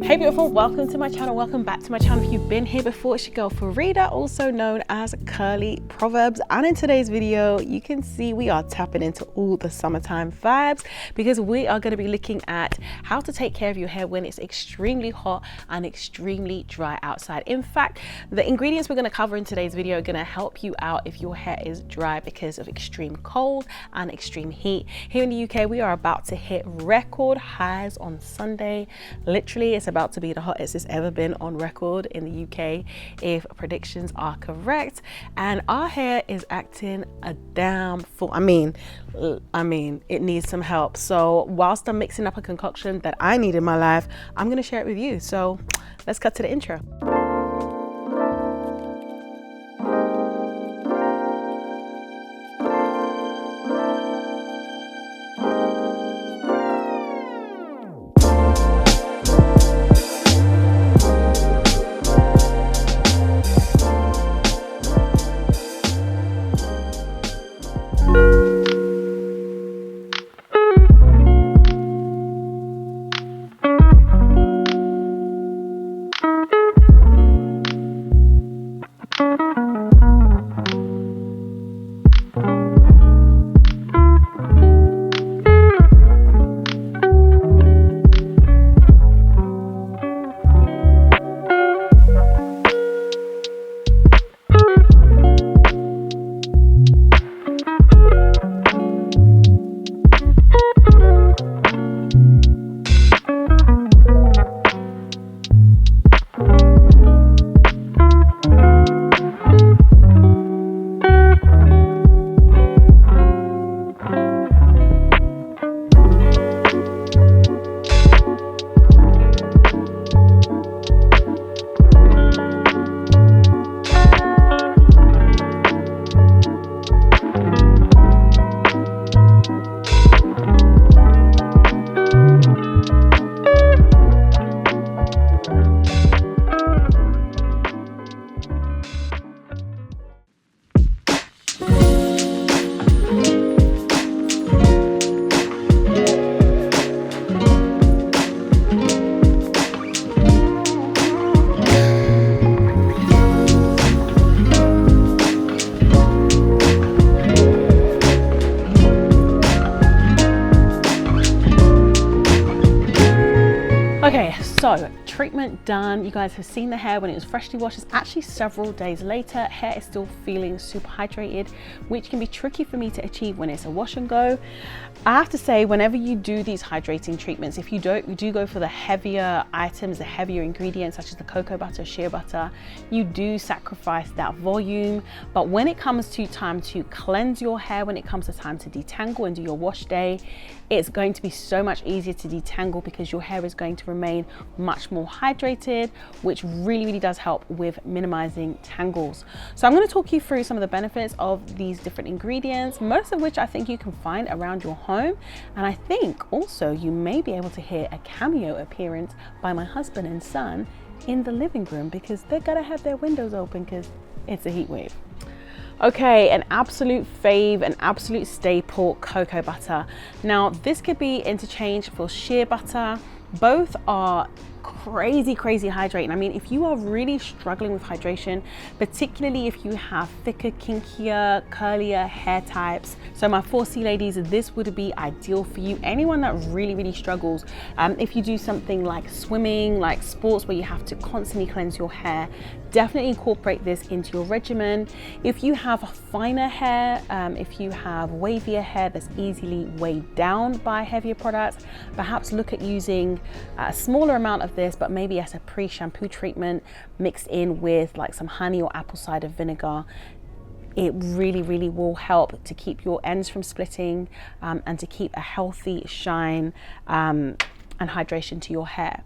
Hey beautiful, welcome to my channel, welcome back to my channel. If you've been here before, it's your girl Farida, also known as Curly Proverbs. And in today's video, you can see we are tapping into all the summertime vibes because we are going to be looking at how to take care of your hair when it's extremely hot and extremely dry outside. In fact, the ingredients we're going to cover in today's video are going to help you out if your hair is dry because of extreme cold and extreme heat. Here in the UK, we are about to hit record highs on Sunday. Literally, it's about to be the hottest it's ever been on record in the UK if predictions are correct, and our hair is acting a damn fool. I mean it needs some help. So whilst I'm mixing up a concoction that I need in my life, I'm going to share it with you. So let's cut to the intro. Okay, so treatment done. You guys have seen the hair when it was freshly washed. It's actually several days later. Hair is still feeling super hydrated, which can be tricky for me to achieve when it's a wash and go. I have to say, whenever you do these hydrating treatments, if you do go for the heavier items, the heavier ingredients such as the cocoa butter, shea butter, you do sacrifice that volume. But when it comes to time to cleanse your hair, when it comes to time to detangle and do your wash day, it's going to be so much easier to detangle because your hair is going to remain much more hydrated, which really does help with minimizing tangles. So I'm going to talk you through some of the benefits of these different ingredients, most of which I think you can find around your home. And I think also you may be able to hear a cameo appearance by my husband and son in the living room because they're gonna have their windows open because it's a heat wave. Okay, an absolute fave, an absolute staple, cocoa butter. Now this could be interchanged for shea butter. Both are crazy hydrating. I mean, if you are really struggling with hydration, particularly if you have thicker, kinkier, curlier hair types, so my 4C ladies, this would be ideal for you. Anyone that really struggles, if you do something like swimming, like sports where you have to constantly cleanse your hair, definitely incorporate this into your regimen. If you have finer hair, if you have wavier hair that's easily weighed down by heavier products, perhaps look at using a smaller amount of this, but maybe as a pre-shampoo treatment mixed in with like some honey or apple cider vinegar. It really will help to keep your ends from splitting and to keep a healthy shine and hydration to your hair.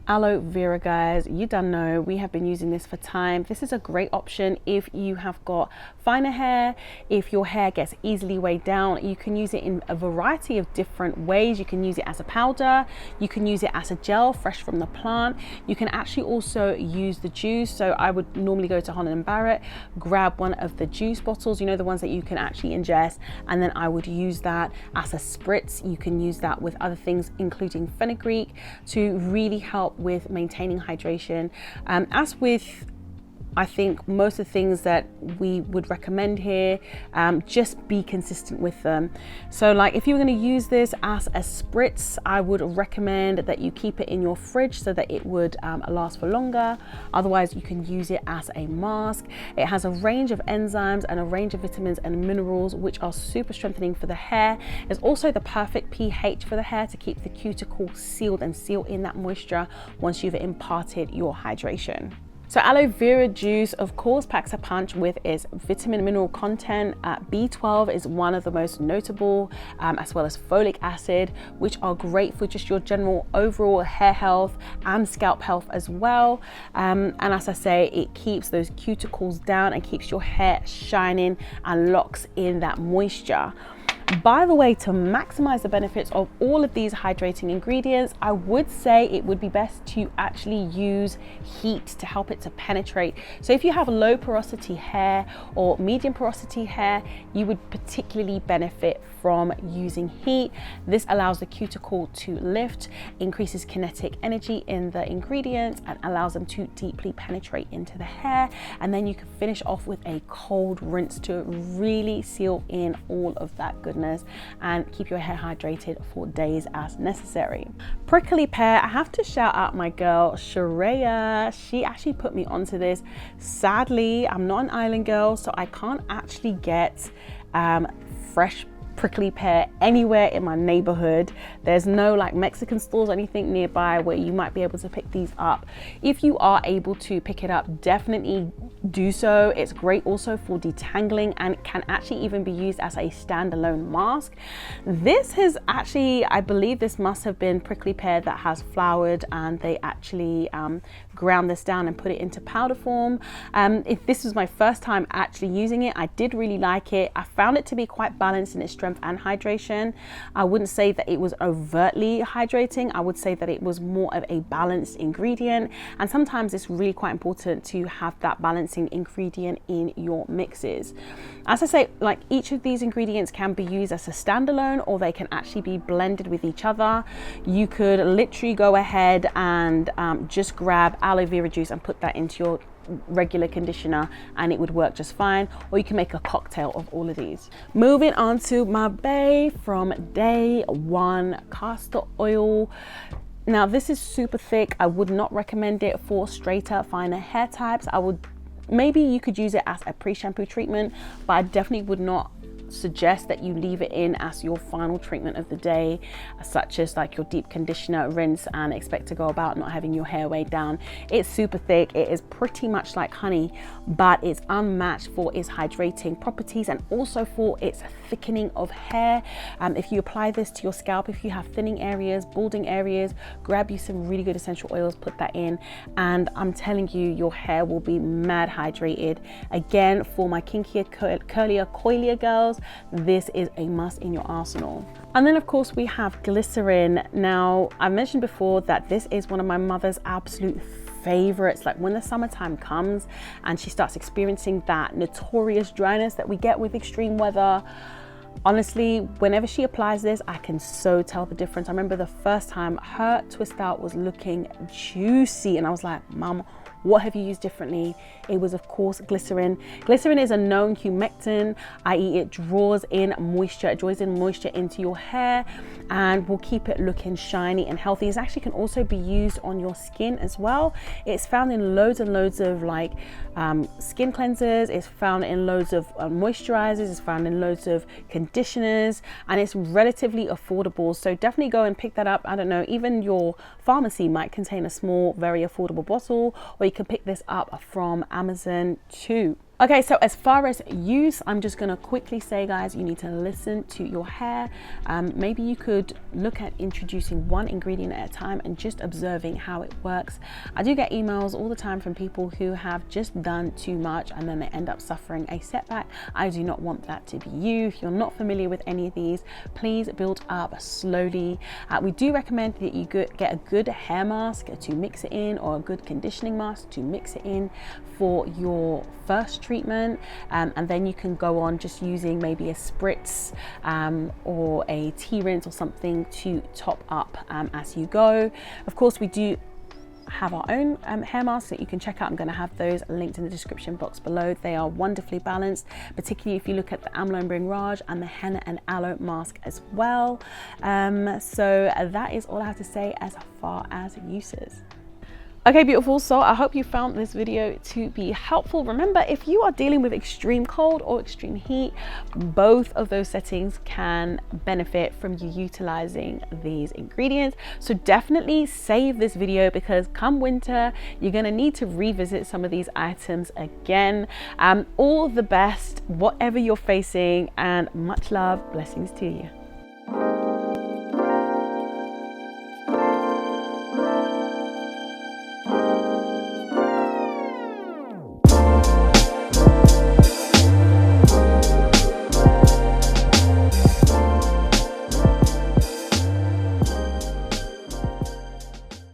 Aloe vera, guys, you done know we have been using this for time. This is a great option if you have got finer hair, if your hair gets easily weighed down. You can use it in a variety of different ways. You can use it as a powder, you can use it as a gel fresh from the plant. You can actually also use the juice. So I would normally go to Holland & Barrett, grab one of the juice bottles, you know, the ones that you can actually ingest, and then I would use that as a spritz. You can use that with other things including fenugreek to really help help with maintaining hydration. As with, I think, most of the things that we would recommend here, just be consistent with them. So like if you're going to use this as a spritz, I would recommend that you keep it in your fridge so that it would last for longer. Otherwise you can use it as a mask. It has a range of enzymes and a range of vitamins and minerals which are super strengthening for the hair. It's also the perfect pH for the hair to keep the cuticle sealed and seal in that moisture once you've imparted your hydration. So aloe vera juice, of course, packs a punch with its vitamin and mineral content. B12 is one of the most notable, as well as folic acid, which are great for just your general overall hair health and scalp health as well. And as I say, it keeps those cuticles down and keeps your hair shining and locks in that moisture. By the way, to maximize the benefits of all of these hydrating ingredients, I would say it would be best to actually use heat to help it to penetrate. So if you have low porosity hair or medium porosity hair, you would particularly benefit from using heat. This allows the cuticle to lift, increases kinetic energy in the ingredients, and allows them to deeply penetrate into the hair. And then you can finish off with a cold rinse to really seal in all of that goodness and keep your hair hydrated for days as necessary. Prickly pear, I have to shout out my girl Shareya. She actually put me onto this. Sadly, I'm not an island girl, so I can't actually get fresh prickly pear anywhere in my neighborhood. There's no like Mexican stores or anything nearby where you might be able to pick these up. If you are able to pick it up, definitely do so. It's great also for detangling and can actually even be used as a standalone mask. This has actually, I believe this must have been prickly pear that has flowered, and they actually ground this down and put it into powder form. If this was my first time actually using it, I did really like it. I found it to be quite balanced in its strength and hydration. I wouldn't say that it was overtly hydrating. I would say that it was more of a balanced ingredient, and sometimes it's really quite important to have that balancing ingredient in your mixes. As I say, like each of these ingredients can be used as a standalone, or they can actually be blended with each other. You could literally go ahead and just grab aloe vera juice and put that into your regular conditioner and it would work just fine, or you can make a cocktail of all of these. Moving on to my bae from day one, castor oil. Now this is super thick. I would not recommend it for straighter, finer hair types. Maybe you could use it as a pre-shampoo treatment, but I definitely would not suggest that you leave it in as your final treatment of the day, such as like your deep conditioner, rinse, and expect to go about not having your hair weighed down. It's super thick. It is pretty much like honey, but it's unmatched for its hydrating properties and also for its thickening of hair. If you apply this to your scalp, if you have thinning areas, balding areas, grab you some really good essential oils, put that in, and I'm telling you, your hair will be mad hydrated. Again, for my kinkier, curlier, coilier girls, this is a must in your arsenal. And then of course we have glycerin. Now I mentioned before that this is one of my mother's absolute favorites. Like when the summertime comes and she starts experiencing that notorious dryness that we get with extreme weather, honestly, whenever she applies this, I can so tell the difference. I remember the first time her twist out was looking juicy and I was like, Mom, what have you used differently? It was of course glycerin. Glycerin is a known humectant, i.e. it draws in moisture, into your hair and will keep it looking shiny and healthy. It actually can also be used on your skin as well. It's found in loads and loads of like skin cleansers, it's found in loads of moisturizers, it's found in loads of conditioners, and it's relatively affordable. So definitely go and pick that up. I don't know, even your pharmacy might contain a small, very affordable bottle, or you can pick this up from Amazon too. Okay, so as far as use, I'm just gonna quickly say, guys, you need to listen to your hair. Maybe you could look at introducing one ingredient at a time and just observing how it works. I do get emails all the time from people who have just done too much and then they end up suffering a setback. I do not want that to be you. If you're not familiar with any of these, please build up slowly. We do recommend that you get a good hair mask to mix it in, or a good conditioning mask to mix it in for your first treatment, and then you can go on just using maybe a spritz or a tea rinse or something to top up as you go. Of course, we do have our own hair masks that you can check out. I'm going to have those linked in the description box below. They are wonderfully balanced, particularly if you look at the Amla and Bring Raj and the henna and aloe mask as well. So that is all I have to say as far as uses. Okay, beautiful. So I hope you found this video to be helpful. Remember, if you are dealing with extreme cold or extreme heat, both of those settings can benefit from you utilizing these ingredients. So definitely save this video, because come winter, you're going to need to revisit some of these items again. All the best, whatever you're facing, and much love, blessings to you.